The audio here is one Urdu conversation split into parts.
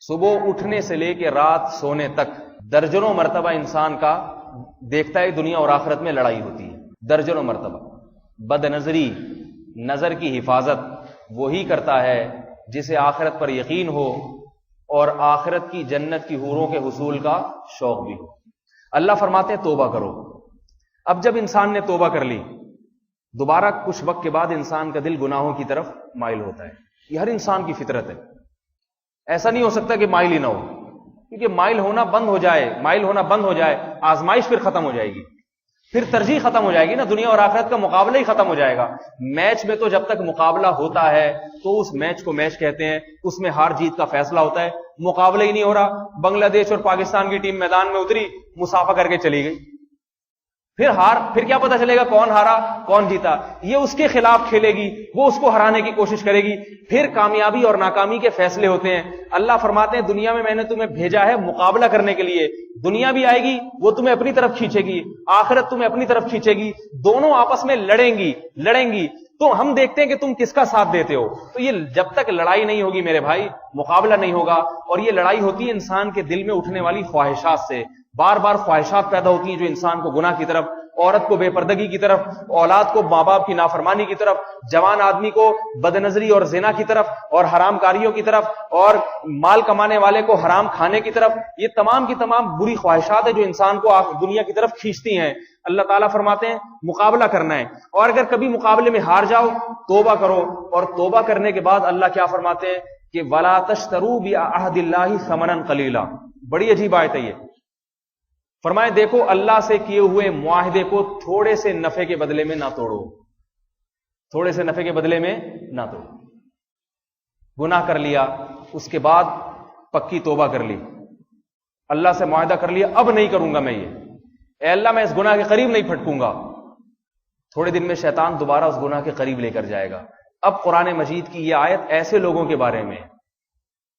صبح اٹھنے سے لے کے رات سونے تک درجنوں مرتبہ انسان کا دیکھتا ہے دنیا اور آخرت میں لڑائی ہوتی ہے، درجنوں مرتبہ۔ بد نظری، نظر کی حفاظت وہی کرتا ہے جسے آخرت پر یقین ہو اور آخرت کی جنت کی حوروں کے حصول کا شوق بھی ہو۔ اللہ فرماتے ہیں توبہ کرو۔ اب جب انسان نے توبہ کر لی، دوبارہ کچھ وقت کے بعد انسان کا دل گناہوں کی طرف مائل ہوتا ہے۔ یہ ہر انسان کی فطرت ہے، ایسا نہیں ہو سکتا کہ مائل ہی نہ ہو، کیونکہ مائل ہونا بند ہو جائے آزمائش پھر ختم ہو جائے گی، پھر ترجیح ختم ہو جائے گی نا، دنیا اور آخرت کا مقابلہ ہی ختم ہو جائے گا۔ میچ میں تو جب تک مقابلہ ہوتا ہے تو اس میچ کو میچ کہتے ہیں، اس میں ہار جیت کا فیصلہ ہوتا ہے۔ مقابلہ ہی نہیں ہو رہا، بنگلہ دیش اور پاکستان کی ٹیم میدان میں اتری، مسافہ کر کے چلی گئی، پھر کیا پتا چلے گا کون ہارا کون جیتا؟ یہ اس کے خلاف کھیلے گی، وہ اس کو ہرانے کی کوشش کرے گی، پھر کامیابی اور ناکامی کے فیصلے ہوتے ہیں۔ اللہ فرماتے ہیں دنیا میں نے تمہیں بھیجا ہے مقابلہ کرنے کے لیے، دنیا بھی آئے گی وہ تمہیں اپنی طرف کھینچے گی، آخرت تمہیں اپنی طرف کھینچے گی، دونوں آپس میں لڑیں گی، تو ہم دیکھتے ہیں کہ تم کس کا ساتھ دیتے ہو۔ تو یہ جب تک لڑائی نہیں ہوگی میرے بھائی، مقابلہ نہیں ہوگا، اور یہ لڑائی ہوتی ہے انسان کے دل میں اٹھنے والی خواہشات سے۔ بار بار خواہشات پیدا ہوتی ہیں جو انسان کو گناہ کی طرف، عورت کو بے پردگی کی طرف، اولاد کو ماں باپ کی نافرمانی کی طرف، جوان آدمی کو بد نظری اور زنا کی طرف اور حرام کاریوں کی طرف، اور مال کمانے والے کو حرام کھانے کی طرف۔ یہ تمام کی تمام بری خواہشات ہیں جو انسان کو دنیا کی طرف کھینچتی ہیں۔ اللہ تعالیٰ فرماتے ہیں مقابلہ کرنا ہے، اور اگر کبھی مقابلے میں ہار جاؤ توبہ کرو، اور توبہ کرنے کے بعد اللہ کیا فرماتے ہیں کہ وَلَا تَشْتَرُوا بِعَهْدِ اللَّهِ ثَمَنًا قَلِيلًا۔ بڑی عجیب آیت ہے یہ۔ فرمائے دیکھو اللہ سے کیے ہوئے معاہدے کو تھوڑے سے نفع کے بدلے میں نہ توڑو، تھوڑے سے نفع کے بدلے میں نہ توڑو۔ گناہ کر لیا، اس کے بعد پکی توبہ کر لی، اللہ سے معاہدہ کر لیا اب نہیں کروں گا میں یہ، اے اللہ میں اس گناہ کے قریب نہیں پھٹکوں گا، تھوڑے دن میں شیطان دوبارہ اس گناہ کے قریب لے کر جائے گا۔ اب قرآن مجید کی یہ آیت ایسے لوگوں کے بارے میں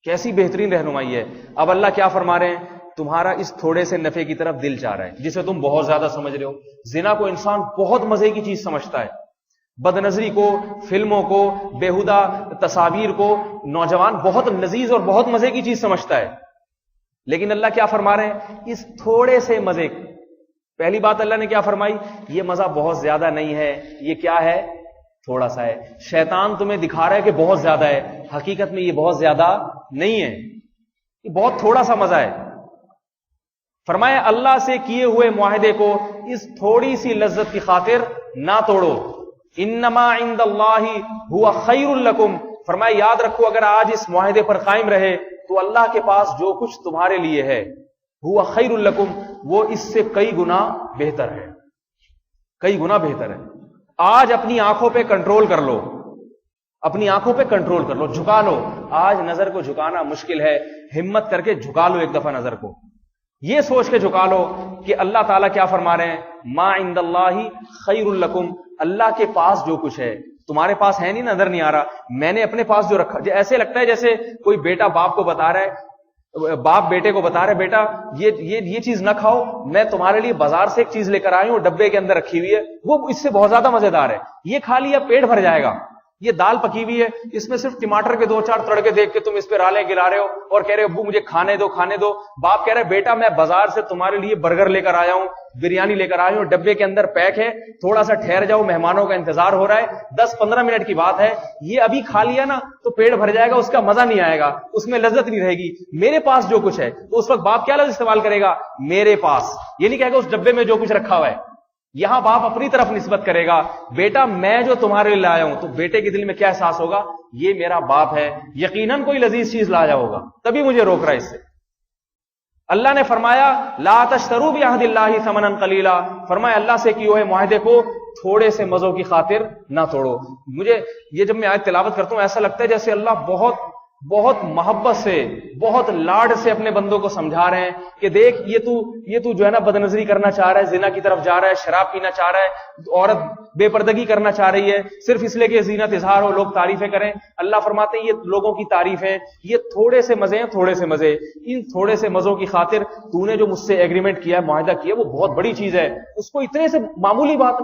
کیسی بہترین رہنمائی ہے۔ اب اللہ کیا فرما رہے ہیں؟ تمہارا اس تھوڑے سے نفع کی طرف دل چاہ رہا ہے جسے تم بہت زیادہ سمجھ رہے ہو۔ زنا کو انسان بہت مزے کی چیز سمجھتا ہے، بد نظری کو، فلموں کو، بیہودہ تصاویر کو نوجوان بہت لذیذ اور بہت مزے کی چیز سمجھتا ہے، لیکن اللہ کیا فرما رہے ہیں؟ اس تھوڑے سے مزے، پہلی بات اللہ نے کیا فرمائی؟ یہ مزہ بہت زیادہ نہیں ہے، یہ کیا ہے؟ تھوڑا سا ہے۔ شیطان تمہیں دکھا رہا ہے کہ بہت زیادہ ہے، حقیقت میں یہ بہت زیادہ نہیں ہے، یہ بہت تھوڑا سا مزہ ہے۔ فرمایا اللہ سے کیے ہوئے معاہدے کو اس تھوڑی سی لذت کی خاطر نہ توڑو۔ انما عند اللہ هو خیر لکم، فرمایا یاد رکھو اگر آج اس معاہدے پر قائم رہے تو اللہ کے پاس جو کچھ تمہارے لیے ہے هو خیر لکم، وہ اس سے کئی گنا بہتر ہے، کئی گنا بہتر ہے۔ آج اپنی آنکھوں پہ کنٹرول کر لو، اپنی آنکھوں پہ کنٹرول کر لو، جھکا لو۔ آج نظر کو جھکانا مشکل ہے، ہمت کر کے جھکا لو ایک دفعہ نظر کو، یہ سوچ کے جھکا لو کہ اللہ تعالیٰ کیا فرما رہے ہیں؟ ما عند اللہ خیر لکم، اللہ کے پاس جو کچھ ہے تمہارے پاس ہے نہیں، نظر نہیں آ رہا، میں نے اپنے پاس جو رکھا۔ ایسے لگتا ہے جیسے کوئی بیٹا باپ کو بتا رہا ہے، باپ بیٹے کو بتا رہا ہے بیٹا یہ چیز نہ کھاؤ، میں تمہارے لیے بازار سے ایک چیز لے کر آئی ہوں، ڈبے کے اندر رکھی ہوئی ہے، وہ اس سے بہت زیادہ مزیدار ہے، یہ کھا لیا پیٹ بھر جائے گا۔ یہ دال پکی ہوئی ہے، اس میں صرف ٹماٹر کے 2-4 تڑکے دیکھ کے تم اس پہ رالے گرا رہے ہو اور کہہ رہے ہو ابو مجھے کھانے دو کھانے دو۔ باپ کہہ رہے بیٹا میں بازار سے تمہارے لیے برگر لے کر آیا ہوں، بریانی لے کر آیا ہوں، ڈبے کے اندر پیک ہے، تھوڑا سا ٹھہر جاؤ، مہمانوں کا انتظار ہو رہا ہے، 10-15 منٹ کی بات ہے، یہ ابھی کھا لیا نا تو پیٹ بھر جائے گا، اس کا مزہ نہیں آئے گا، اس میں لذت نہیں رہے گی۔ میرے پاس جو کچھ ہے، تو اس وقت باپ کیا لفظ استعمال کرے گا؟ میرے پاس، یہ نہیں کہے گا اس ڈبے میں جو کچھ رکھا ہوا ہے، یہاں باپ اپنی طرف نسبت کرے گا، بیٹا میں جو تمہارے لیے لایا ہوں، تو بیٹے کے دل میں کیا احساس ہوگا؟ یہ میرا باپ ہے، یقیناً کوئی لذیذ چیز لایا ہوگا، تبھی مجھے روک رہا ہے اس سے۔ اللہ نے فرمایا لا تشتروا بعہد اللہ ثمنا قلیلا، فرمایا اللہ سے کیے ہوئے معاہدے کو تھوڑے سے مزوں کی خاطر نہ توڑو۔ مجھے یہ جب میں آیت تلاوت کرتا ہوں ایسا لگتا ہے جیسے اللہ بہت محبت سے، بہت لاڈ سے اپنے بندوں کو سمجھا رہے ہیں کہ دیکھ یہ تو جو ہے نا بد نظری کرنا چاہ رہا ہے، زنا کی طرف جا رہا ہے، شراب پینا چاہ رہا ہے، عورت بے پردگی کرنا چاہ رہی ہے، صرف اس لیے کہ زینت اظہار ہو، لوگ تعریفیں کریں۔ اللہ فرماتے ہیں یہ لوگوں کی تعریفیں، یہ تھوڑے سے مزے ہیں، تھوڑے سے مزے، ان تھوڑے سے مزوں کی خاطر تو نے جو مجھ سے ایگریمنٹ کیا ہے، معاہدہ کیا، وہ بہت بڑی چیز ہے، اس کو اتنے سے معمولی بات